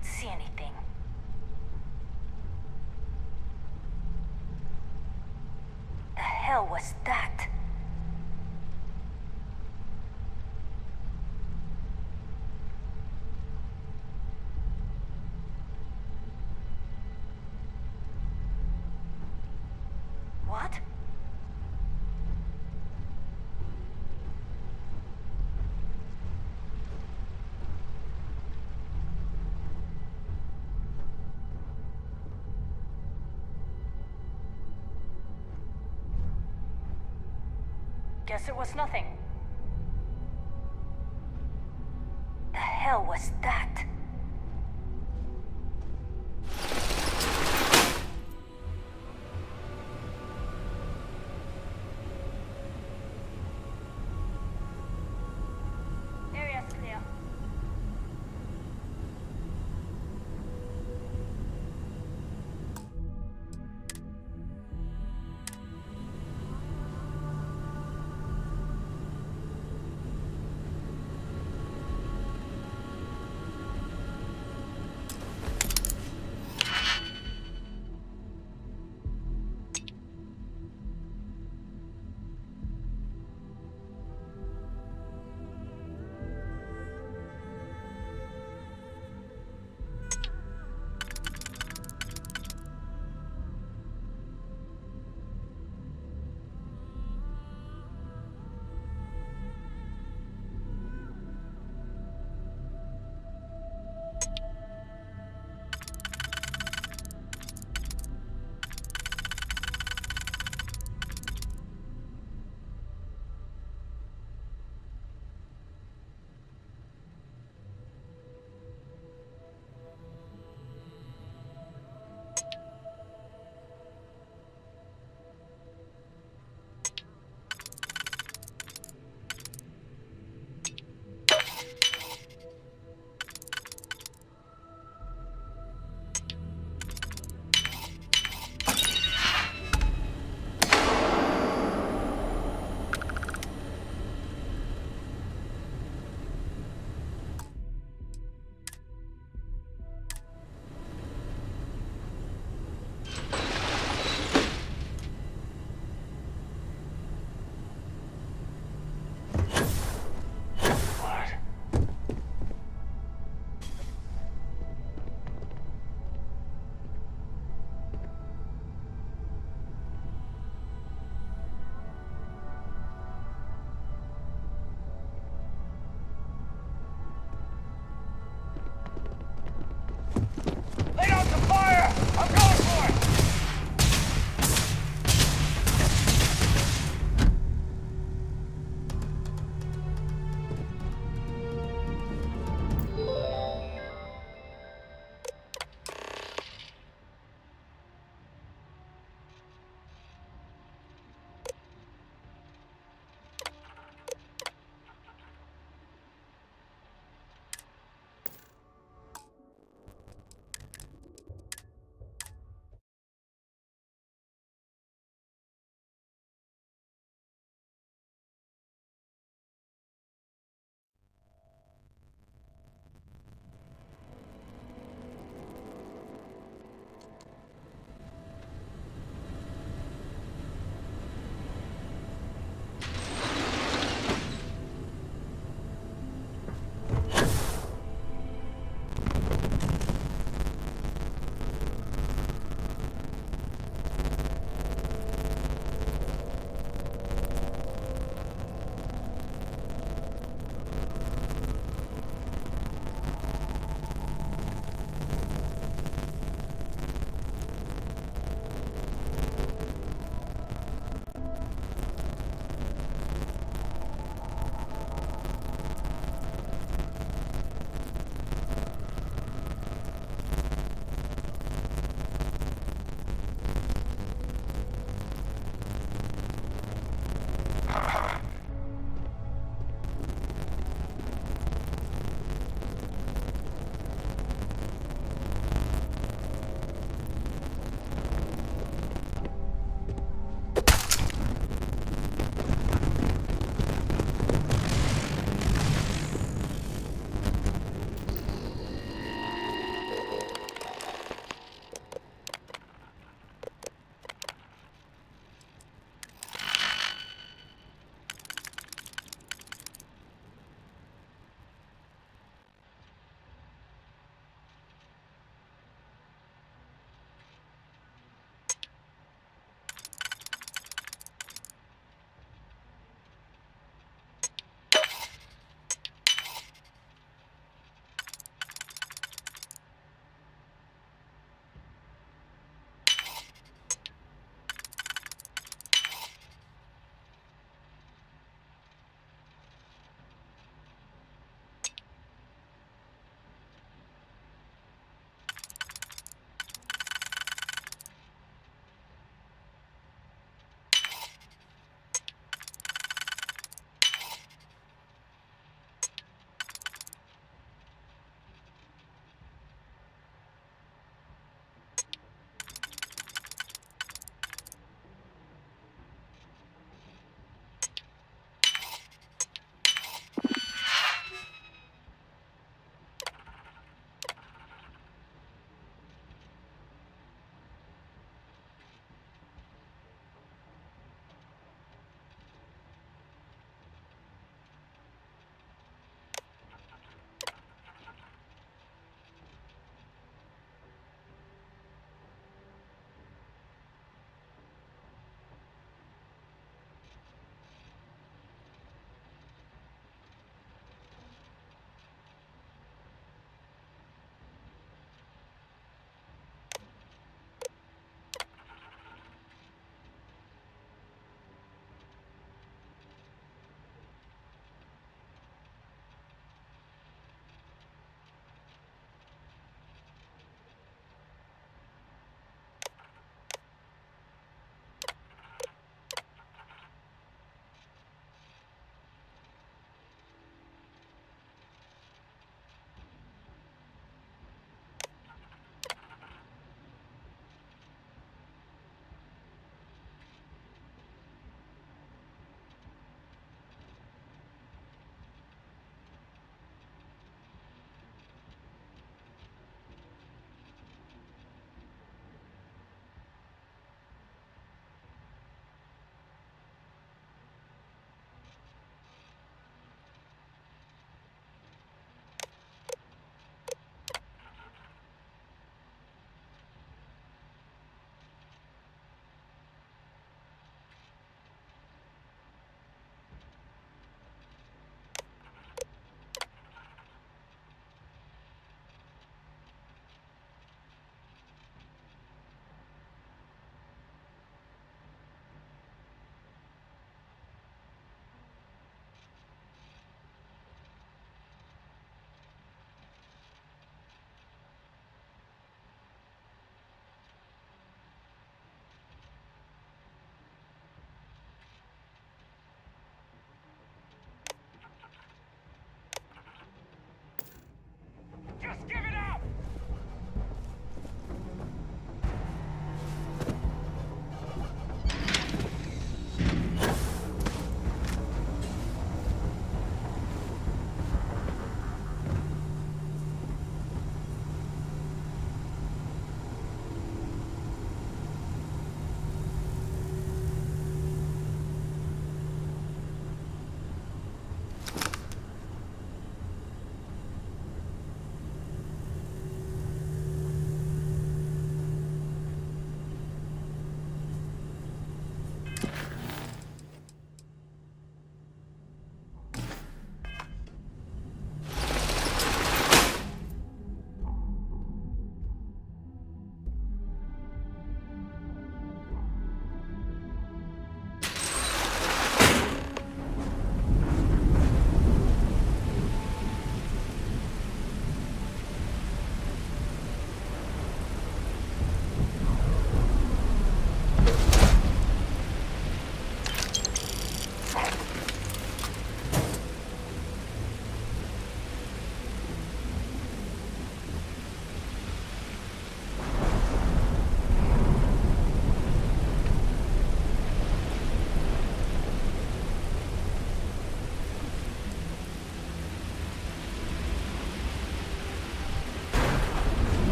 don't see anything. The hell was that? What? Guess it was nothing. The hell was that? Area's clear.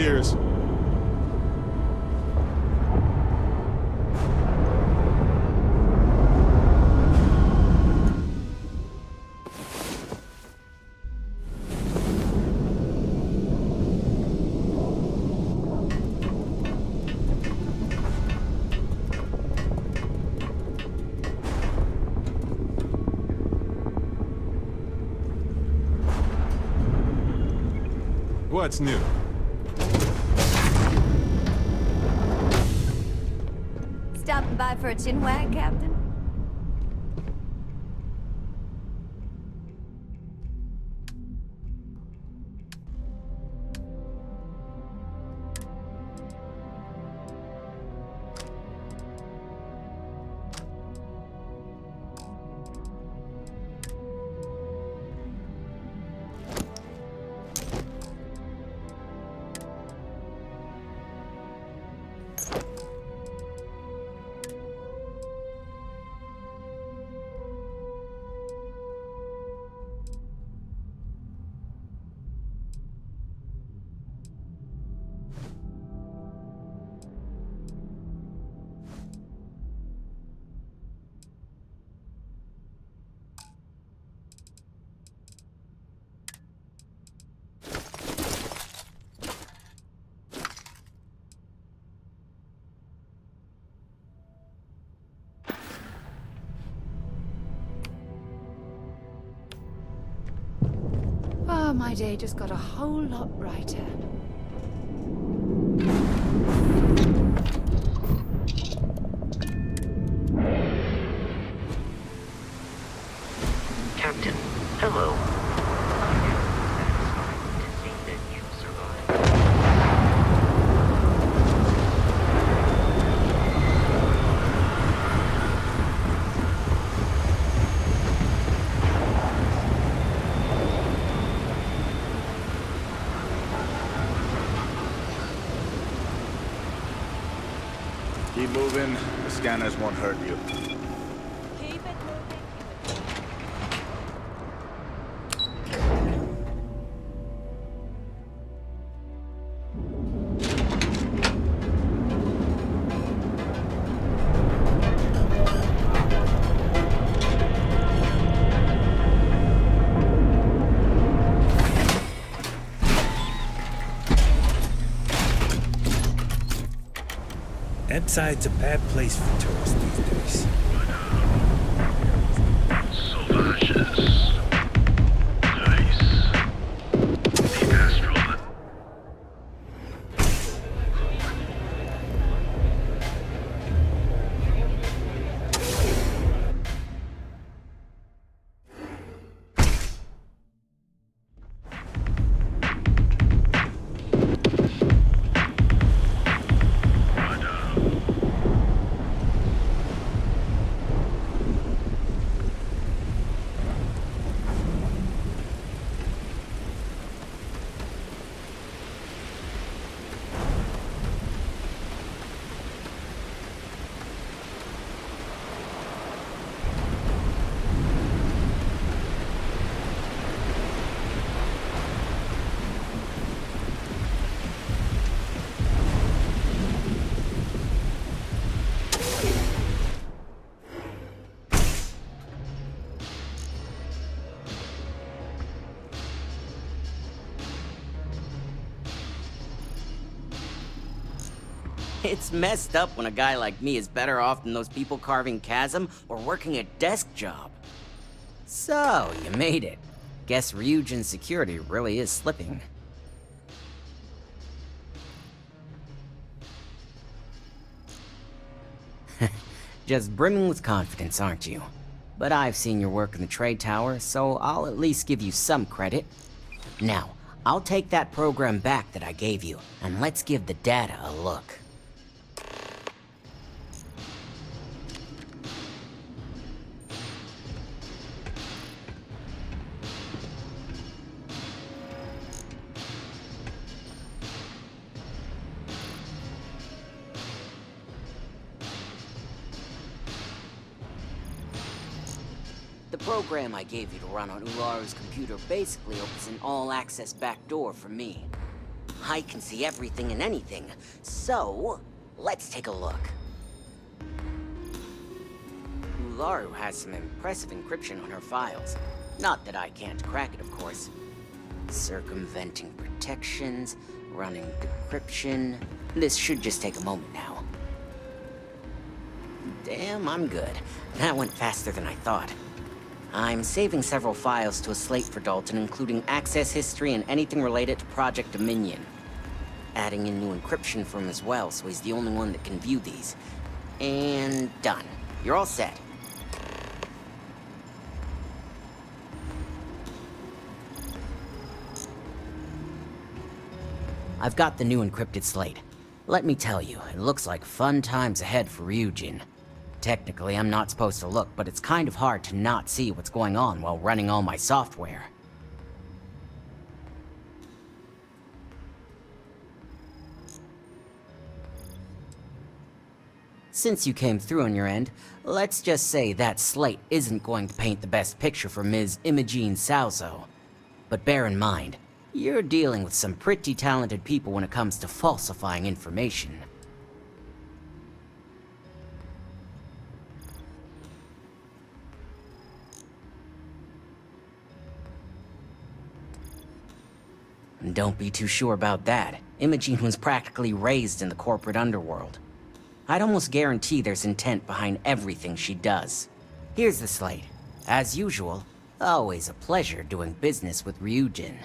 ears. What's new? Stopping by for a chinwag, Captain? Oh, my day just got a whole lot brighter. Captain, hello. I am satisfied to see that you survived. Keep moving. The scanners won't hurt you. Keep it moving. Ebbside's a bad place for tourists these days. Sauvages. Nice. The astral. It's messed up when a guy like me is better off than those people carving chasm or working a desk job. So, you made it. Guess Ryujin's security really is slipping. Just brimming with confidence, aren't you? But I've seen your work in the trade tower, so I'll at least give you some credit. Now, I'll take that program back that I gave you, and let's give the data a look. The program I gave you to run on Ularu's computer basically opens an all-access backdoor for me. I can see everything and anything, so let's take a look. Ularu has some impressive encryption on her files. Not that I can't crack it, of course. Circumventing protections, running decryption. This should just take a moment now. Damn, I'm good. That went faster than I thought. I'm saving several files to a slate for Dalton, including access history and anything related to Project Dominion. Adding in new encryption for him as well, so he's the only one that can view these. And done. You're all set. I've got the new encrypted slate. Let me tell you, it looks like fun times ahead for Ryujin. Technically, I'm not supposed to look, but it's kind of hard to not see what's going on while running all my software. Since you came through on your end, let's just say that slate isn't going to paint the best picture for Ms. Imogene Salzo. But bear in mind, you're dealing with some pretty talented people when it comes to falsifying information. Don't be too sure about that. Imogene was practically raised in the corporate underworld. I'd almost guarantee there's intent behind everything she does. Here's the slate. As usual, always a pleasure doing business with Ryujin.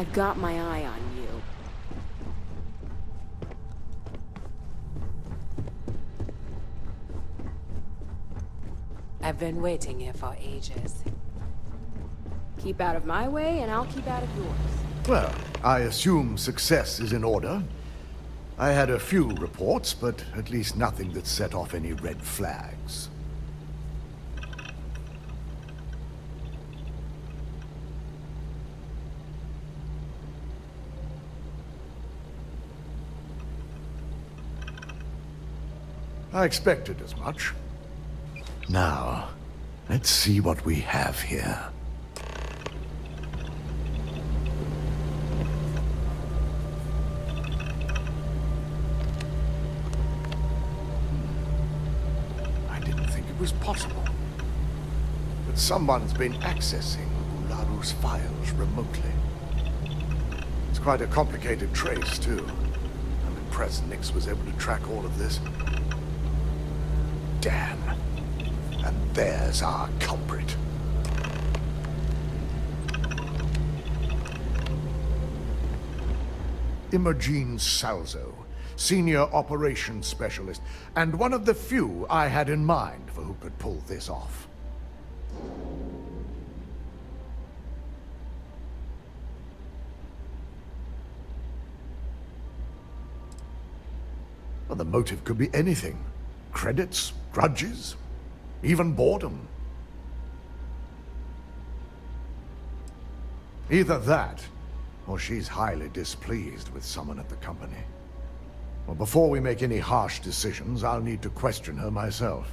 I've got my eye on you. I've been waiting here for ages. Keep out of my way, and I'll keep out of yours. Well, I assume success is in order. I had a few reports, but at least nothing that set off any red flags. I expected as much. Now, let's see what we have here. I didn't think it was possible. But someone's been accessing Ularu's files remotely. It's quite a complicated trace, too. I'm impressed Nix was able to track all of this. Damn. And there's our culprit. Imogene Salzo, Senior Operations Specialist, and one of the few I had in mind for who could pull this off. Well, the motive could be anything. Credits, grudges, even boredom. Either that, or she's highly displeased with someone at the company. Well, before we make any harsh decisions, I'll need to question her myself.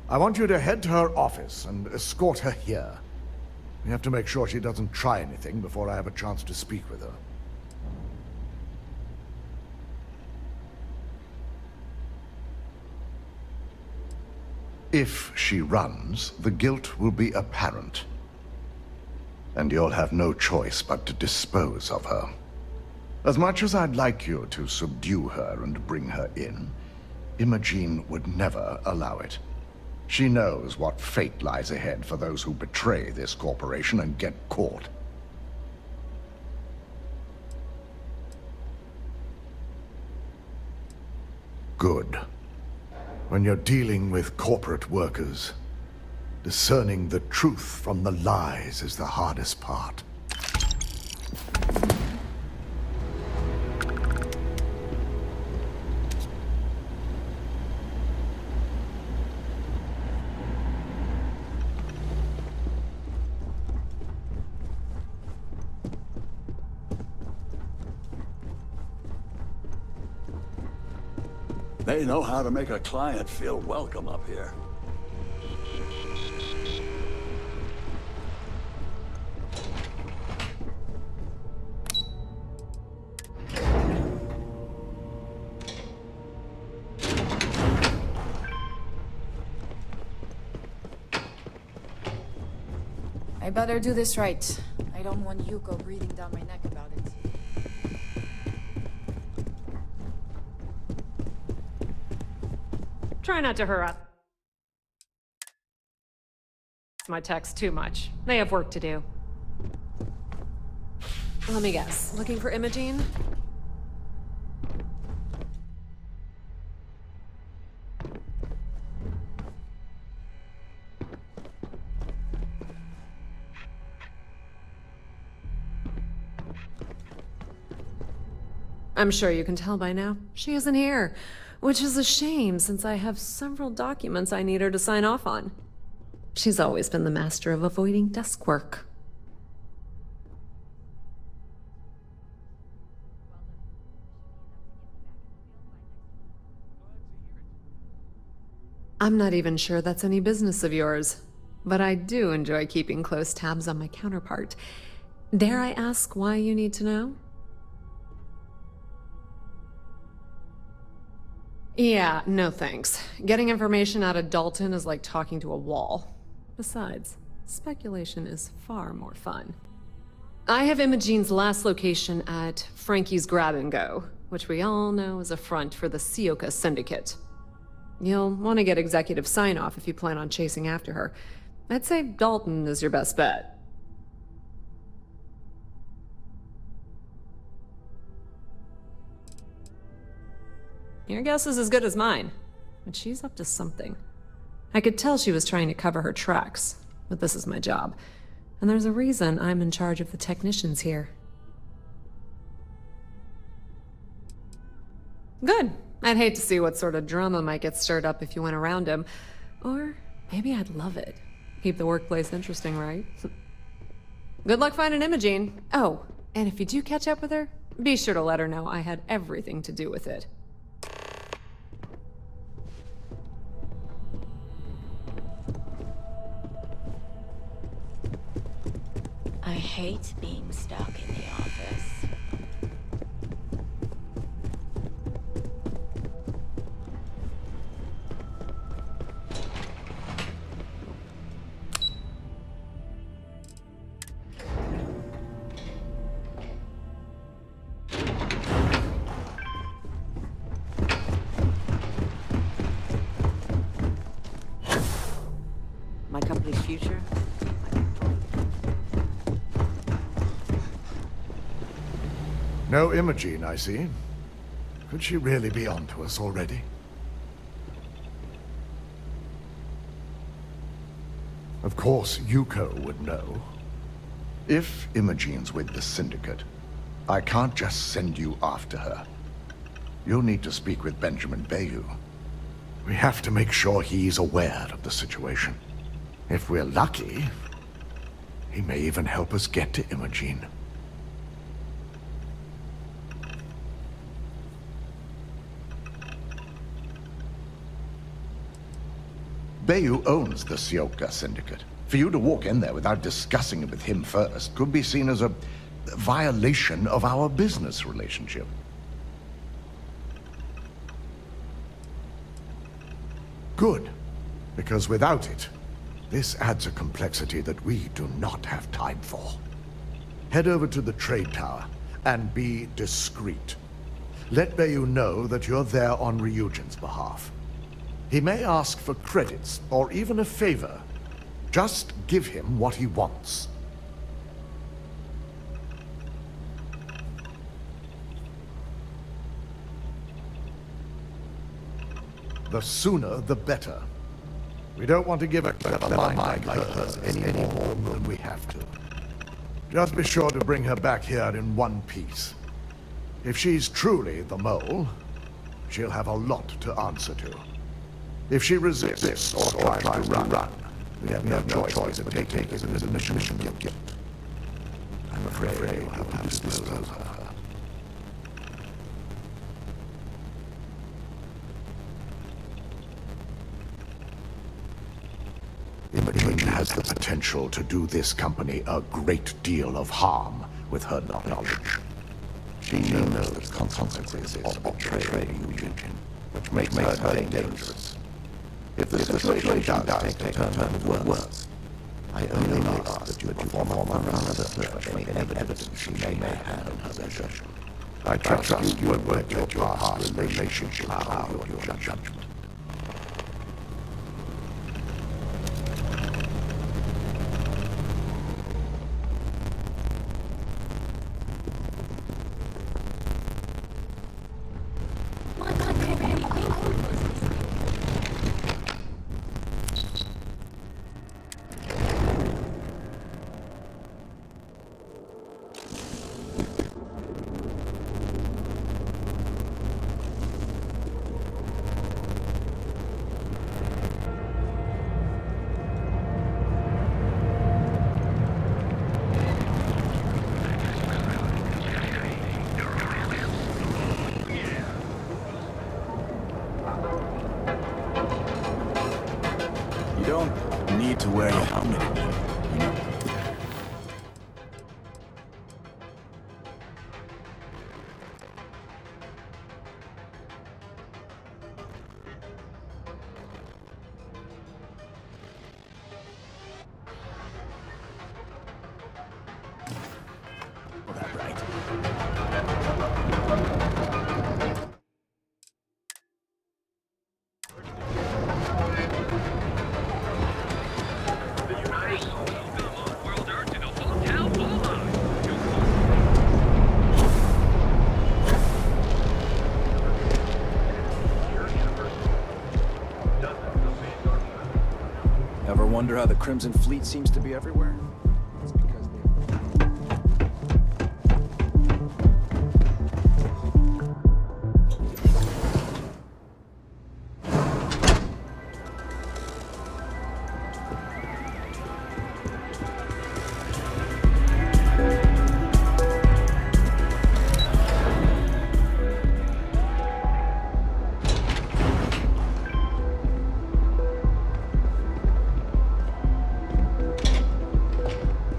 I want you to head to her office and escort her here. We have to make sure she doesn't try anything before I have a chance to speak with her. If she runs, the guilt will be apparent. And you'll have no choice but to dispose of her. As much as I'd like you to subdue her and bring her in, Imogene would never allow it. She knows what fate lies ahead for those who betray this corporation and get caught. Good. When you're dealing with corporate workers, discerning the truth from the lies is the hardest part. They know how to make a client feel welcome up here. I better do this right. I don't want Yuko breathing down my neck about it. Try not to harass my text too much. They have work to do. Let me guess. Looking for Imogene? I'm sure you can tell by now. She isn't here, which is a shame since I have several documents I need her to sign off on. She's always been the master of avoiding desk work. I'm not even sure that's any business of yours, but I do enjoy keeping close tabs on my counterpart. Dare I ask why you need to know? Yeah, no thanks. Getting information out of Dalton is like talking to a wall. Besides, speculation is far more fun. I have Imogene's last location at Frankie's Grab and Go, which we all know is a front for the Sioka Syndicate. You'll want to get executive sign-off if you plan on chasing after her. I'd say Dalton is your best bet. Your guess is as good as mine. But she's up to something. I could tell she was trying to cover her tracks, but this is my job. And there's a reason I'm in charge of the technicians here. Good. I'd hate to see what sort of drama might get stirred up if you went around him. Or maybe I'd love it. Keep the workplace interesting, right? Good luck finding Imogene. Oh, and if you do catch up with her, be sure to let her know I had everything to do with it. I hate being stuck in the office. My company's future? No Imogene, I see. Could she really be onto us already? Of course, Yuko would know. If Imogene's with the Syndicate, I can't just send you after her. You'll need to speak with Benjamin Bayou. We have to make sure he's aware of the situation. If we're lucky, he may even help us get to Imogene. Bayou owns the Sioka Syndicate. For you to walk in there without discussing it with him first could be seen as a violation of our business relationship. Good, because without it, this adds a complexity that we do not have time for. Head over to the trade tower and be discreet. Let Bayou know that you're there on Ryujin's behalf. He may ask for credits or even a favor. Just give him what he wants. The sooner, the better. We don't want to give a clever mind like hers any more than we have to. Just be sure to bring her back here in one piece. If she's truly the mole, she'll have a lot to answer to. If she resists or tries to run, we have no choice but to take it as a mission of guilt. I'm afraid we'll have to dispose of her. Imogen has the potential to do this company a great deal of harm with her knowledge. She knows the consequences of betraying Eugen, which makes her dangerous. If the situation does take a turn worse, I only ask that you perform a thorough search for any evidence she may have in her possession. I trust you would work your past relationship out of your judgment. You don't need to wear your helmet anymore, you know? Well, that's right. The United Wonder how the Crimson Fleet seems to be everywhere? It's because they...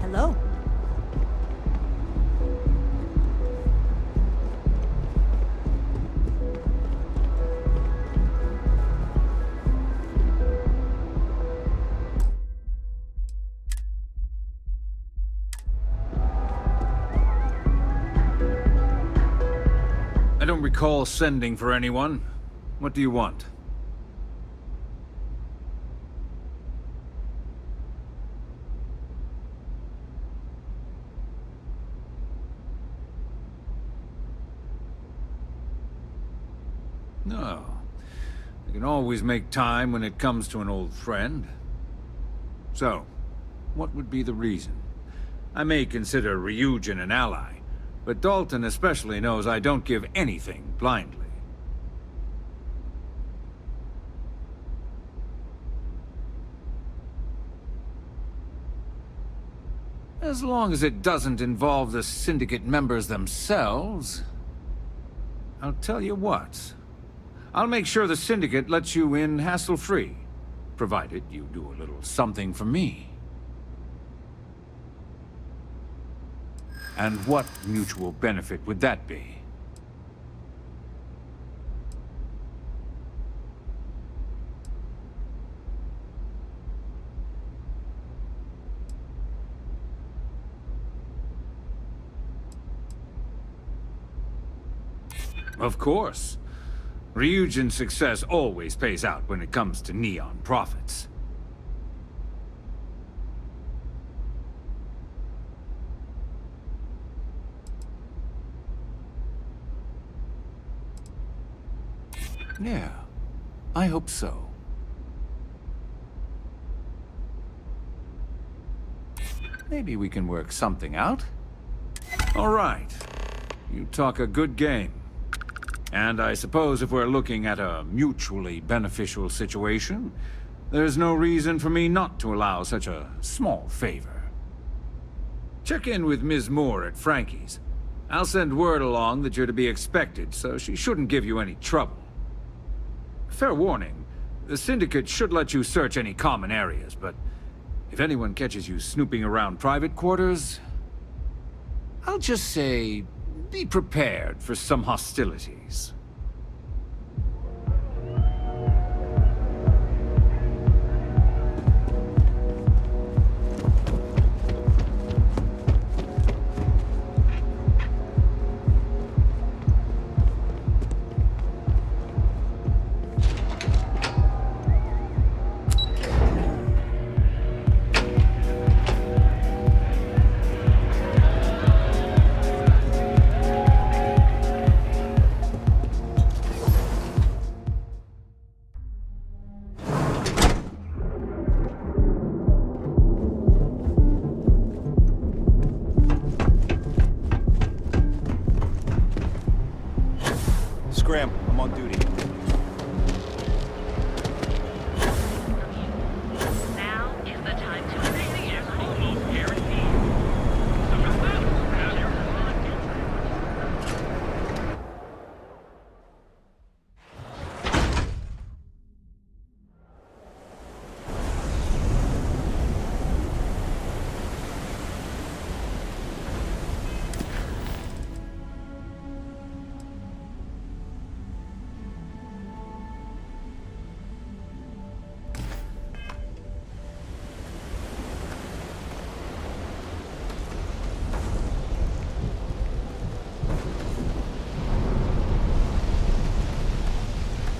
Hello. I don't recall sending for anyone. What do you want? No. I can always make time when it comes to an old friend. So, what would be the reason? I may consider Ryujin an ally, but Dalton especially knows I don't give anything blindly. As long as it doesn't involve the Syndicate members themselves. I'll tell you what. I'll make sure the Syndicate lets you in hassle-free, provided you do a little something for me. And what mutual benefit would that be? Of course. Ryujin's success always pays out when it comes to Neon profits. Yeah, I hope so. Maybe we can work something out? All right. You talk a good game. And I suppose if we're looking at a mutually beneficial situation, there's no reason for me not to allow such a small favor. Check in with Ms. Moore at Frankie's. I'll send word along that you're to be expected, so she shouldn't give you any trouble. Fair warning, the Syndicate should let you search any common areas, but if anyone catches you snooping around private quarters, I'll just say, be prepared for some hostilities. Scram, I'm on duty. Now is the time to see is almost guaranteed. So with that, have your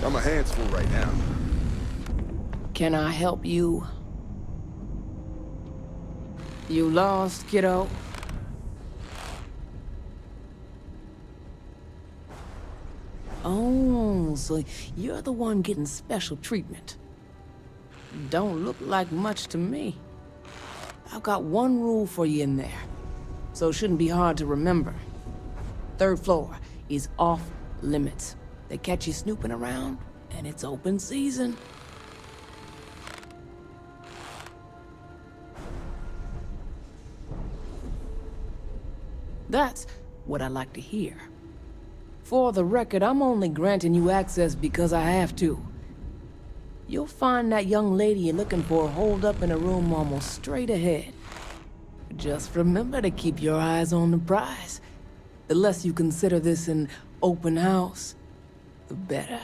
Got my hands full right now. Can I help you? You lost, kiddo? Oh, so you're the one getting special treatment. Don't look like much to me. I've got one rule for you in there, so it shouldn't be hard to remember. Third floor is off limits. They catch you snooping around, and it's open season. That's what I like to hear. For the record, I'm only granting you access because I have to. You'll find that young lady you're looking for holed up in a room almost straight ahead. Just remember to keep your eyes on the prize. The less you consider this an open house, the better.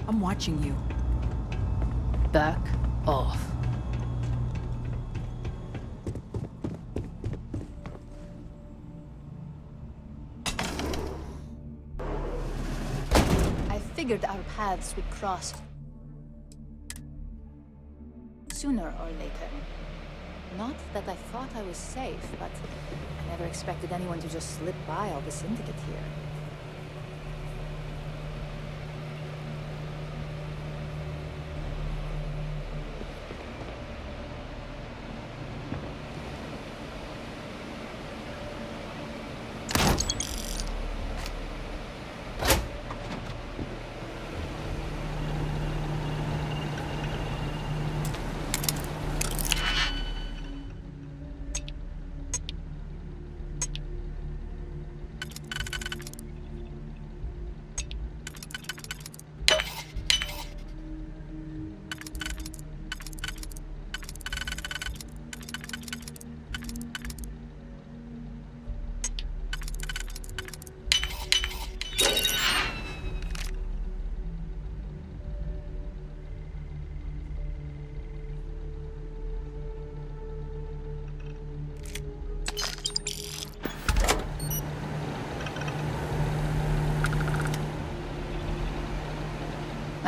I'm watching you. Back off. I figured our paths would cross sooner or later. Not that I thought I was safe, but I never expected anyone to just slip by all the syndicate here.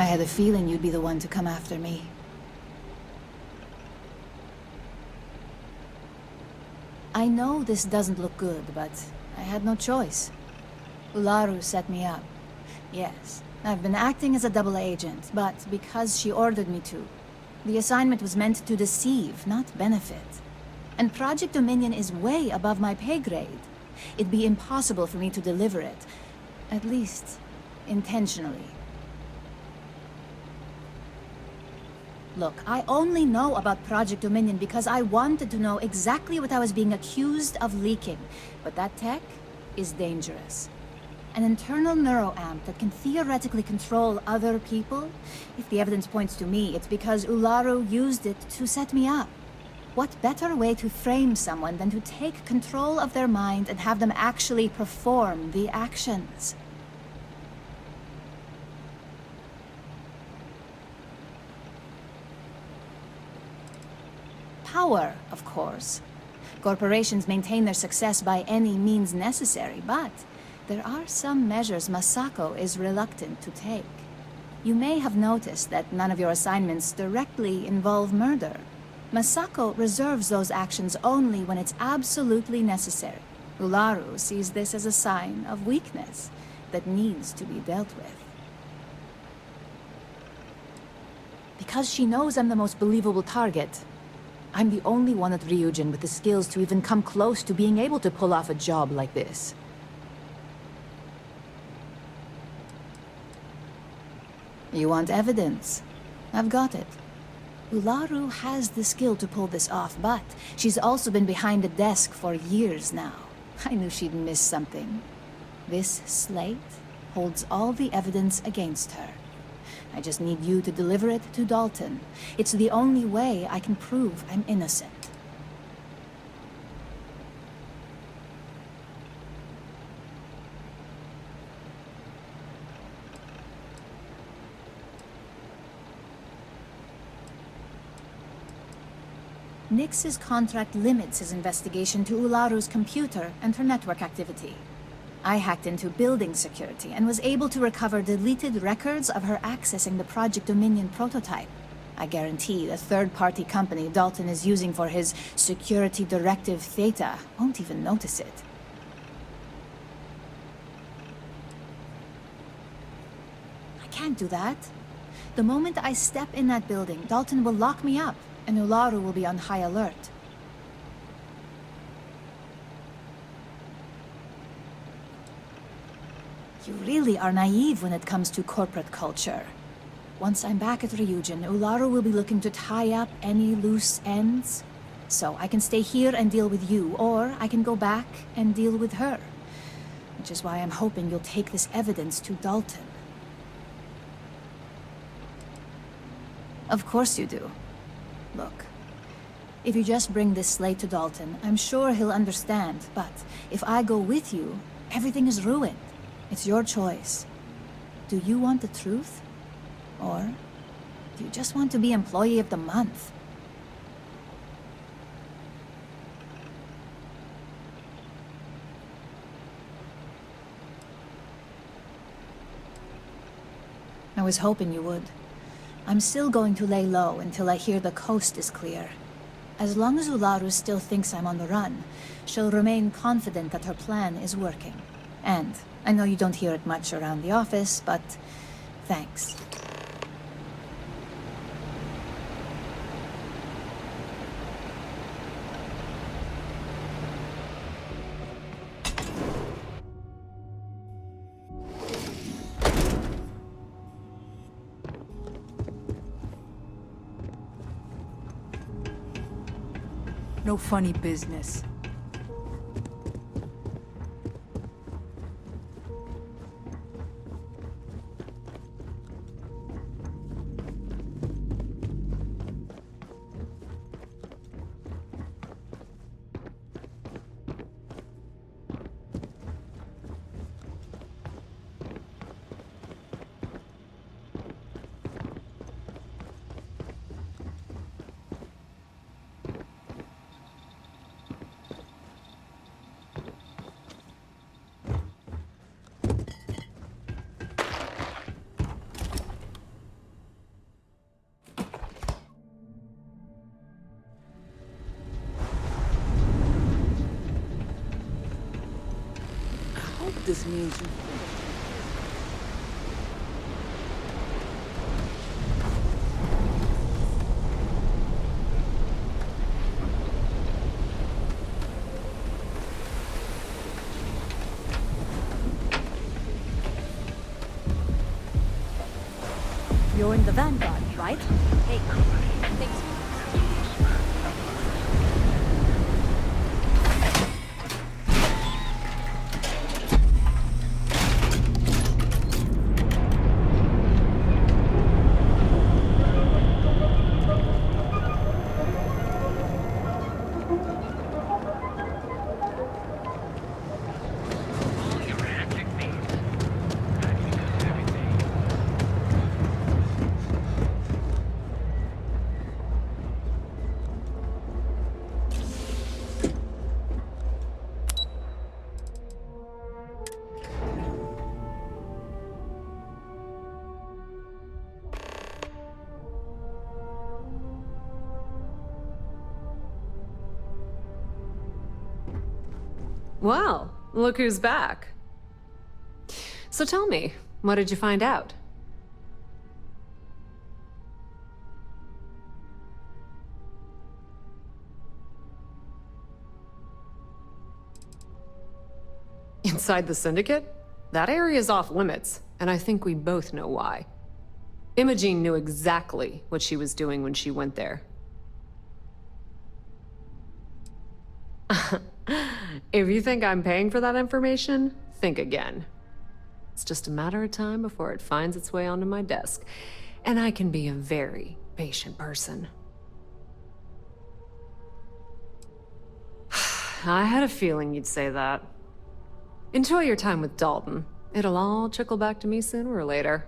I had a feeling you'd be the one to come after me. I know this doesn't look good, but I had no choice. Ularu set me up. Yes, I've been acting as a double agent, but because she ordered me to. The assignment was meant to deceive, not benefit. And Project Dominion is way above my pay grade. It'd be impossible for me to deliver it. At least, intentionally. Look, I only know about Project Dominion because I wanted to know exactly what I was being accused of leaking. But that tech is dangerous. An internal neuroamp that can theoretically control other people? If the evidence points to me, it's because Ularu used it to set me up. What better way to frame someone than to take control of their mind and have them actually perform the actions? Power, of course. Corporations maintain their success by any means necessary, but there are some measures Masako is reluctant to take. You may have noticed that none of your assignments directly involve murder. Masako reserves those actions only when it's absolutely necessary. Ularu sees this as a sign of weakness that needs to be dealt with. Because she knows I'm the most believable target, I'm the only one at Ryujin with the skills to even come close to being able to pull off a job like this. You want evidence? I've got it. Ularu has the skill to pull this off, but she's also been behind a desk for years now. I knew she'd miss something. This slate holds all the evidence against her. I just need you to deliver it to Dalton. It's the only way I can prove I'm innocent. Nix's contract limits his investigation to Ularu's computer and her network activity. I hacked into building security and was able to recover deleted records of her accessing the Project Dominion prototype. I guarantee the third-party company Dalton is using for his security directive Theta won't even notice it. I can't do that. The moment I step in that building, Dalton will lock me up, and Ularu will be on high alert. You really are naive when it comes to corporate culture. Once I'm back at Ryujin, Ularu will be looking to tie up any loose ends. So I can stay here and deal with you, or I can go back and deal with her. Which is why I'm hoping you'll take this evidence to Dalton. Of course you do. Look, if you just bring this slate to Dalton, I'm sure he'll understand, but if I go with you, everything is ruined. It's your choice. Do you want the truth? Or do you just want to be Employee of the Month? I was hoping you would. I'm still going to lay low until I hear the coast is clear. As long as Ularu still thinks I'm on the run, she'll remain confident that her plan is working. And I know you don't hear it much around the office, but thanks. No funny business. This means you... You're in the Vanguard, right? Hey, thanks. Well, look who's back. So tell me, what did you find out? Inside the Syndicate? That area's off limits, and I think we both know why. Imogene knew exactly what she was doing when she went there. If you think I'm paying for that information, think again. It's just a matter of time before it finds its way onto my desk, and I can be a very patient person. I had a feeling you'd say that. Enjoy your time with Dalton. It'll all trickle back to me sooner or later.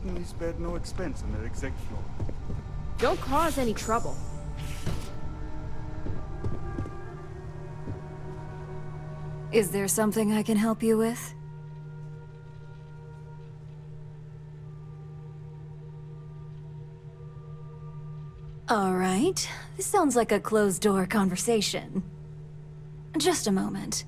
certainly spared no expense on their exec floor. Don't cause any trouble. Is there something I can help you with? All right. This sounds like a closed-door conversation. Just a moment.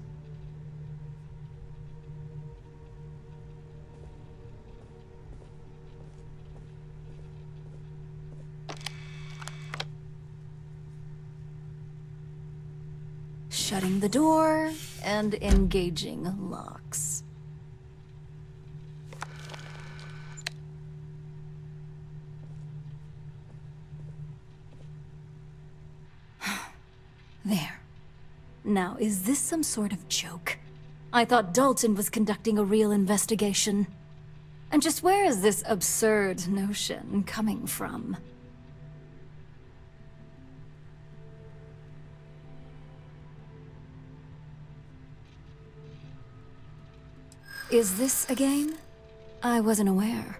Shutting the door and engaging locks. There. Now, is this some sort of joke? I thought Dalton was conducting a real investigation. And just where is this absurd notion coming from? Is this a game? I wasn't aware.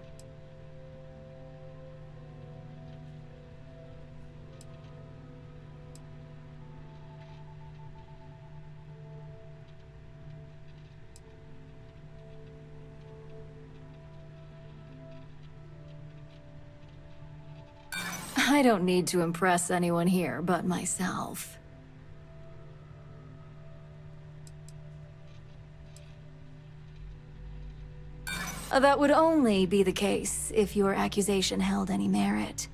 I don't need to impress anyone here but myself. That would only be the case if your accusation held any merit.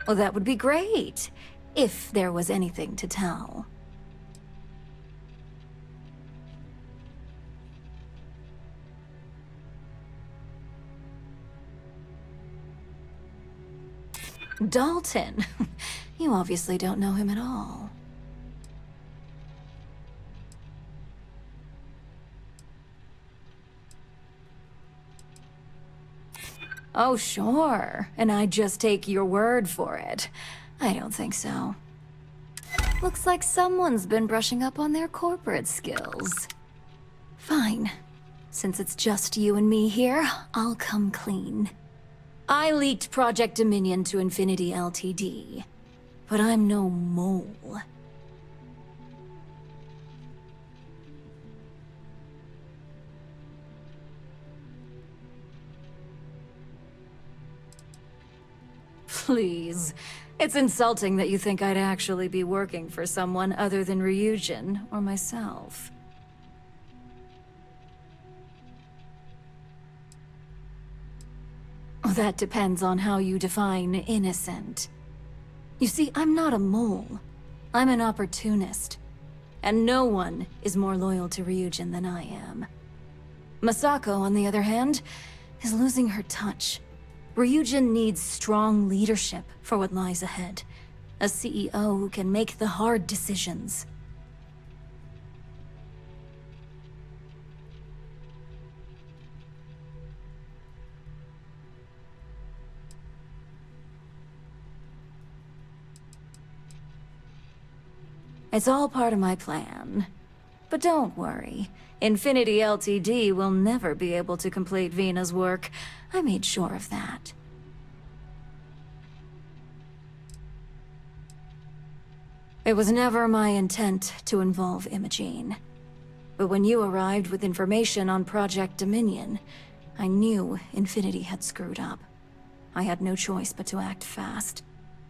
Well, that would be great, if there was anything to tell. Dalton? You obviously don't know him at all. Oh, sure. And I just take your word for it. I don't think so. Looks like someone's been brushing up on their corporate skills. Fine. Since it's just you and me here, I'll come clean. I leaked Project Dominion to Infinity Ltd. But I'm no mole. Please. It's insulting that you think I'd actually be working for someone other than Ryujin or myself. That depends on how you define innocent. You see, I'm not a mole. I'm an opportunist. And no one is more loyal to Ryujin than I am. Masako, on the other hand, is losing her touch. Ryujin needs strong leadership for what lies ahead. A CEO who can make the hard decisions. It's all part of my plan. But don't worry. Infinity Ltd. will never be able to complete Vina's work. I made sure of that. It was never my intent to involve Imogene. But when you arrived with information on Project Dominion, I knew Infinity had screwed up. I had no choice but to act fast.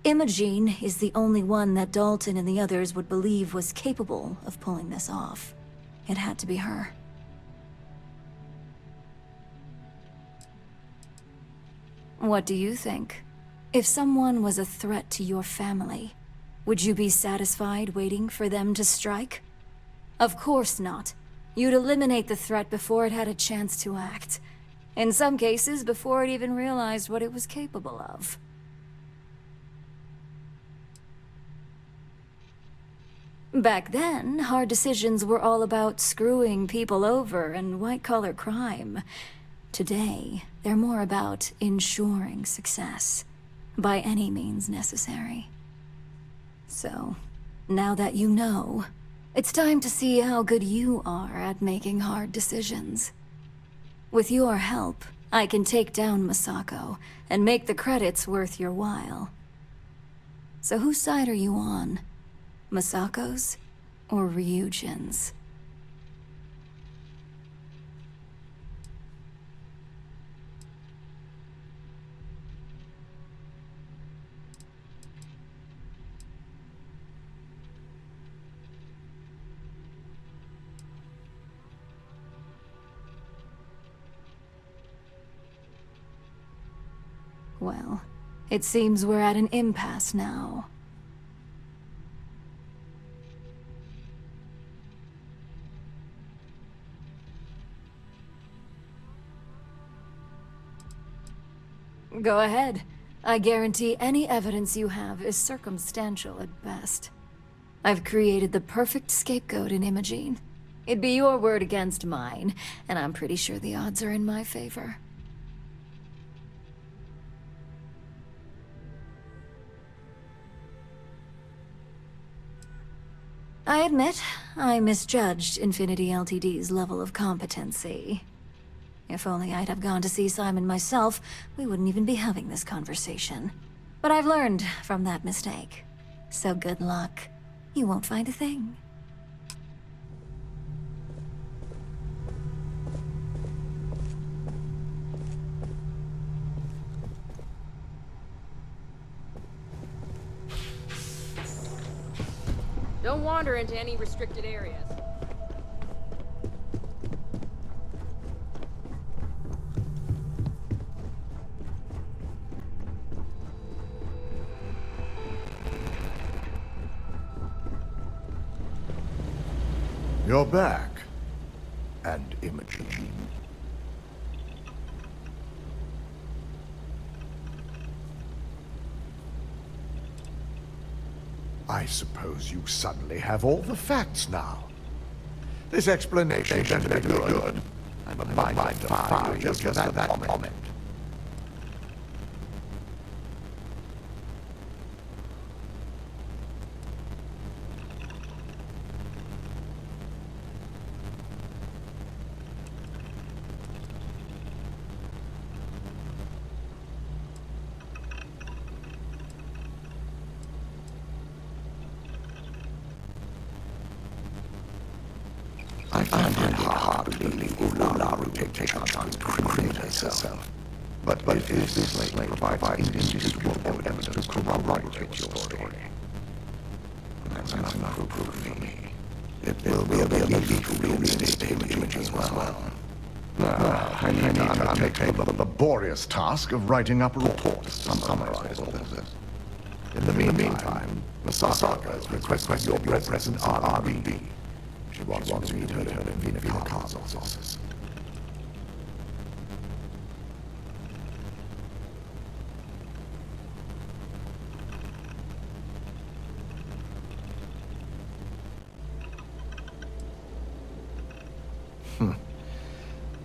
Imogene is the only one that Dalton and the others would believe was capable of pulling this off. It had to be her. What do you think? If someone was a threat to your family, would you be satisfied waiting for them to strike? Of course not. You'd eliminate the threat before it had a chance to act. In some cases, before it even realized what it was capable of. Back then, hard decisions were all about screwing people over and white-collar crime. Today, they're more about ensuring success, by any means necessary. So, now that you know, It's time to see how good you are at making hard decisions. With your help, I can take down Masako and make the credits worth your while. So whose side are you on? Masako's or Ryujin's? Well, it seems we're at an impasse now. Go ahead. I guarantee any evidence you have is circumstantial at best. I've created the perfect scapegoat in Imogene. It'd be your word against mine, and I'm pretty sure the odds are in my favor. I admit, I misjudged Infinity Ltd's level of competency. If only I'd have gone to see Simon myself, we wouldn't even be having this conversation. But I've learned from that mistake. So good luck. You won't find a thing. Don't wander into any restricted areas. You're back. And Imogene. I suppose you suddenly have all the facts now. This explanation can be good. I'm a mind to fire just for that moment. I find it hard to believe Ularu take chance to incriminate herself. But if this lady provides indisputable evidence to corroborate your story, that's enough proof for me. It will be a relief to reinstate Imogene as well. Now, I need to undertake the laborious task of writing up a report to summarize all this. In the meantime, Masako has requested your present RRB. She wants to meet her in Vina Carl's office.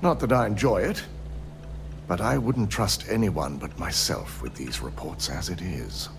Not that I enjoy it, but I wouldn't trust anyone but myself with these reports as it is.